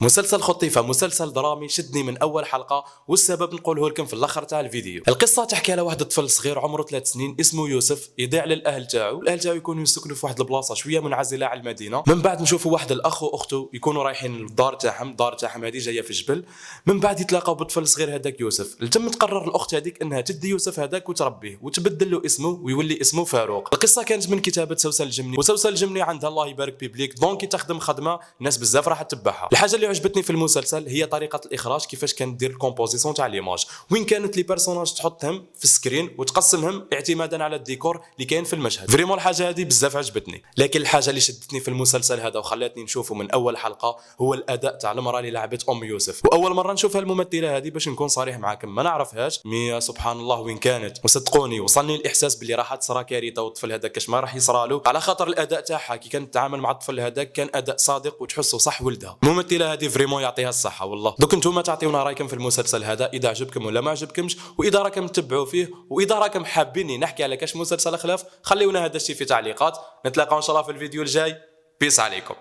مسلسل خطيفة مسلسل درامي شدني من اول حلقة، والسبب نقوله لكم في الاخر تاع الفيديو. القصة تحكي على واحد الطفل صغير عمره 3 سنين اسمه يوسف، يضيع للاهل تاعو، الاهل تاعو يكونوا يسكنوا في واحد البلاصة شوية منعزلة على المدينة. من بعد نشوفوا واحد الاخ واخته يكونوا رايحين للدار تاعهم، الدار تاعهم هذه جاية في الجبل. من بعد يتلاقاو بالطفل الصغير هذاك يوسف، تم تقرر الاخت هذيك انها تدي يوسف هذاك وتربيه وتبدل له اسمه ويولي اسمه فاروق. القصة كانت من كتابة سوسن الجمني، وسوسن الجمني عندها الله يبارك بيبليك دونك تخدم خدمة الناس بزاف راح تتبعها. الحاجة اللي عجبتني في المسلسل هي طريقه الاخراج، كيفاش كانت دير الكومبوزيسيون تاع ليماج، وين كانت لي بيرسوناج تحطهم في السكرين وتقسمهم اعتمادا على الديكور اللي كاين في المشهد. فريمون الحاجه هذه بزاف عجبتني. لكن الحاجه اللي شدتني في المسلسل هذا وخلاتني نشوفه من اول حلقه هو الاداء تاع المراه اللي لعبت يوسف. واول مره نشوفها الممثله هذه، باش نكون صريح معاكم ما نعرفهاش، مي سبحان الله وين كانت. وصدقوني وصلني الاحساس باللي راح تصرى كارثه والطفل هذاك كاش ما راح يصرى له، على خاطر الاداء تاعها كي كانت تتعامل مع الطفل هذاك كان اداء صادق وتحسه صح ولدها. الممثله هذه فريمون يعطيها الصحه والله. دوك انتم تعطيونا رايكم في المسلسل هذا، اذا عجبكم ولا ما عجبكمش، واذا راكم تتبعوا فيه، واذا راكم حابيني نحكي على كاش مسلسل خلاف، خليونا هذا الشيء في تعليقات. نتلاقاو ان شاء الله في الفيديو الجاي. بيس عليكم.